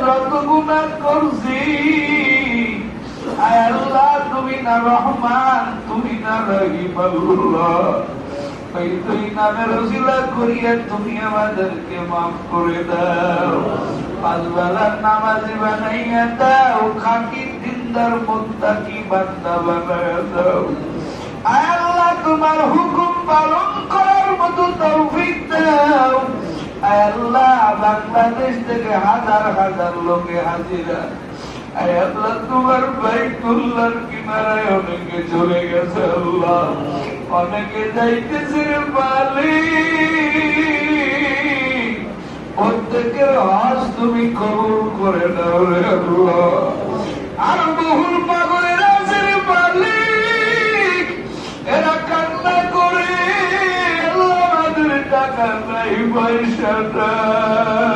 যত গুনাহ করছি, আয় আল্লাহ তুমি না রহমান, তুমি না রহিমাল্লাহ, এই দুই নামের ওসিলা করিয়া তুমি আমাদেরকে মাফ করে দাও। পাঁচ বেলার নামাজি বানাইয়া দাও, খাঁটি দিনদার মুত্তাকি বান্দা বানাইয়া দাও। আয় আল্লাহ তোমার হুকুম পালন করার মতো তৌফিক দাও। আয় আল্লাহ বাংলাদেশ থেকে হাজার হাজার লোকে হাজিরা, আয় আল্লাহ তোমার বাইতুল্লাহর কিনারায় অনেকে চলে গেছে আল্লাহ, অনেকে যাইতেছে মালিক, প্রত্যেকের হজ তুমি কবুল করে দাও রে আল্লাহ। আর বহুল পাগলের আছে রে মালিক, এরা কান্না করে আল্লাহ আমাদের টাকা নাই, পয়সা নাই,